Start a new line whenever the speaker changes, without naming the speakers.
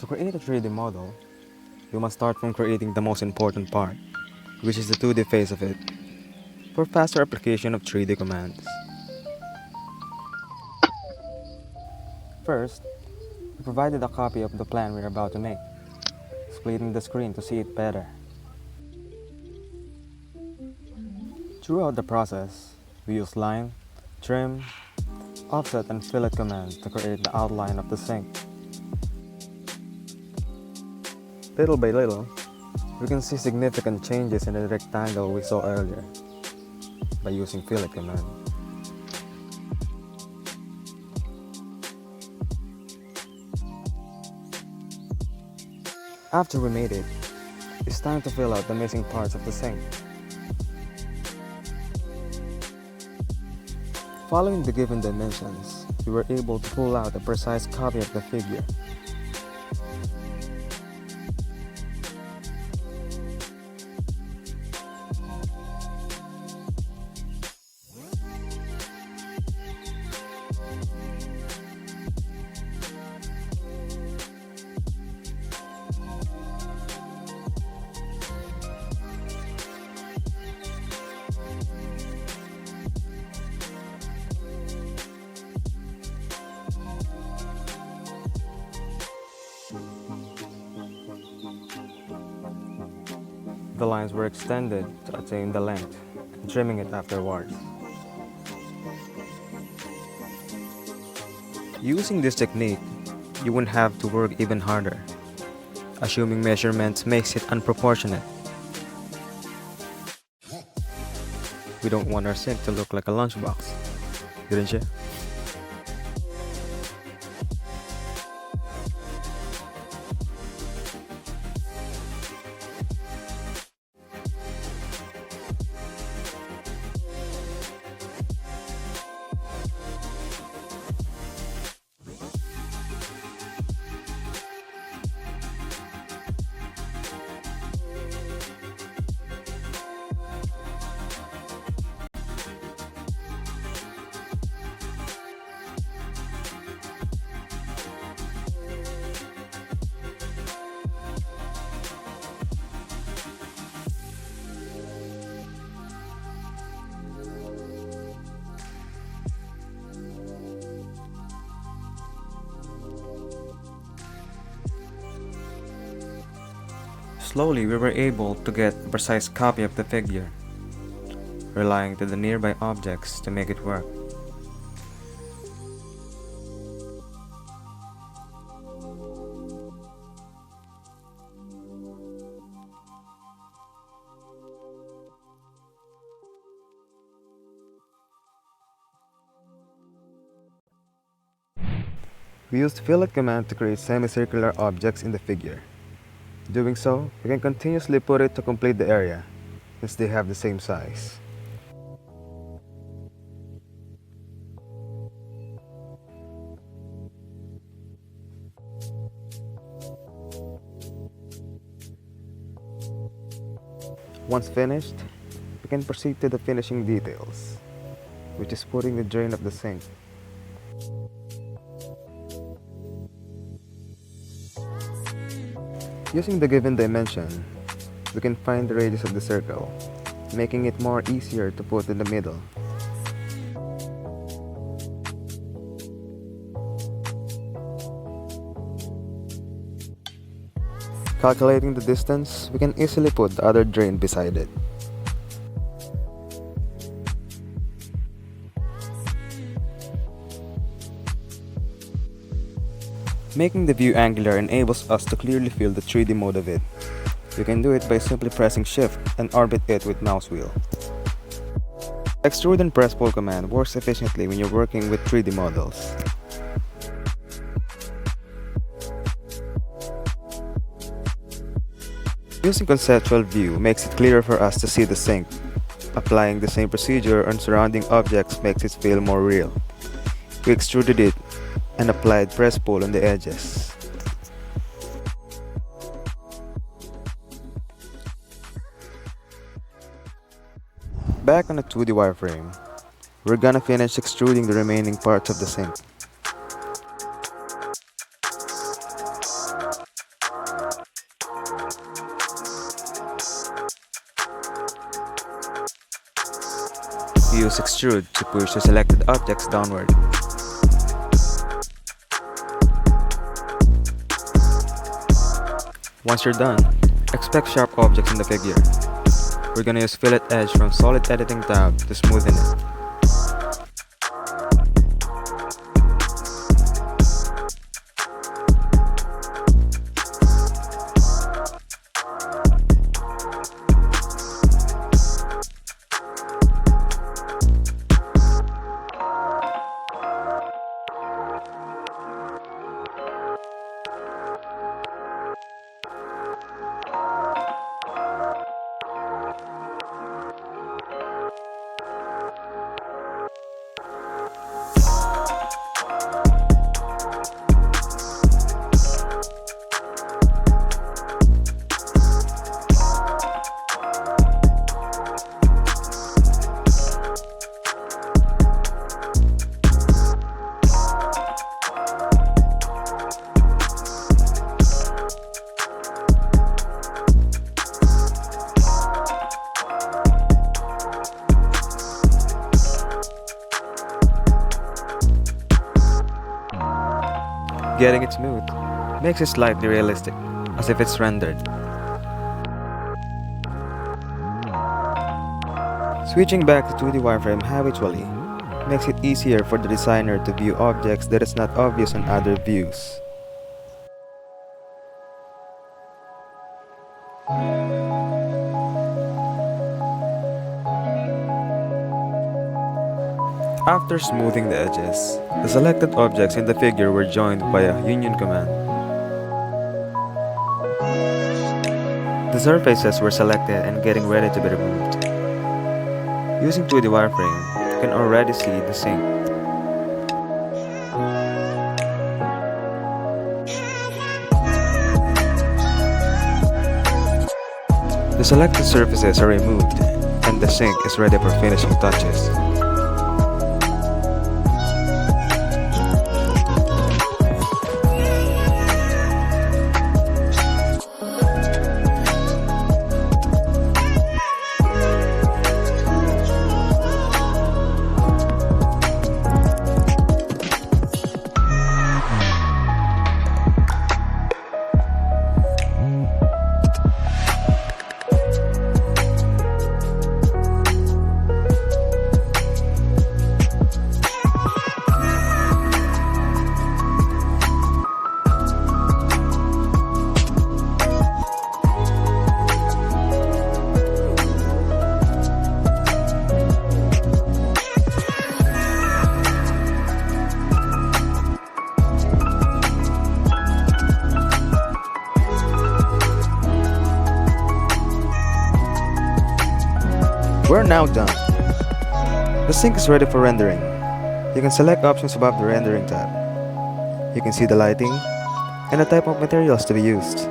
To create a 3D model, you must start from creating the most important part, which is the 2D phase of it, for faster application of 3D commands. First, we provided a copy of the plan we're about to make, splitting the screen to see it better. Throughout the process, we use line, trim, offset, and fillet commands to create the outline of the sink. Little by little, we can see significant changes in the rectangle we saw earlier by using fillet command. After we made it, it's time to fill out the missing parts of the sink. Following the given dimensions, we were able to pull out a precise copy of the figure. The lines were extended to attain the length, trimming it afterwards. Using this technique, you won't have to work even harder. Assuming measurements makes it unproportionate. We don't want our sink to look like a lunchbox, didn't you? Slowly, we were able to get a precise copy of the figure, relying to the nearby objects to make it work. We used fillet command to create semicircular objects in the figure. Doing so, we can continuously put it to complete the area, since they have the same size. Once finished, we can proceed to the finishing details, which is putting the drain of the sink. Using the given dimension, we can find the radius of the circle, making it more easier to put in the middle. Calculating the distance, we can easily put the other drain beside it. Making the view angular enables us to clearly feel the 3D mode of it. You can do it by simply pressing Shift and orbit it with mouse wheel. Extrude and press pull command works efficiently when you're working with 3D models. Using conceptual view makes it clearer for us to see the sink. Applying the same procedure on surrounding objects makes it feel more real. We extruded it and applied press pull on the edges. Back on the 2D wireframe, we're gonna finish extruding the remaining parts of the sink. use extrude to push the selected objects downward. Once you're done, expect sharp objects in the figure. We're gonna use fillet edge from solid editing tab to smoothen it. Getting it smooth makes it slightly realistic, as if it's rendered. Switching back to 2D wireframe habitually makes it easier for the designer to view objects that is not obvious on other views. After smoothing the edges, the selected objects in the figure were joined by a union command. The surfaces were selected and getting ready to be removed. Using 2D wireframe, you can already see the sink. The selected surfaces are removed, and the sink is ready for finishing touches. We're now done. The sink is ready for rendering. You can select options above the rendering tab. You can see the lighting and the type of materials to be used.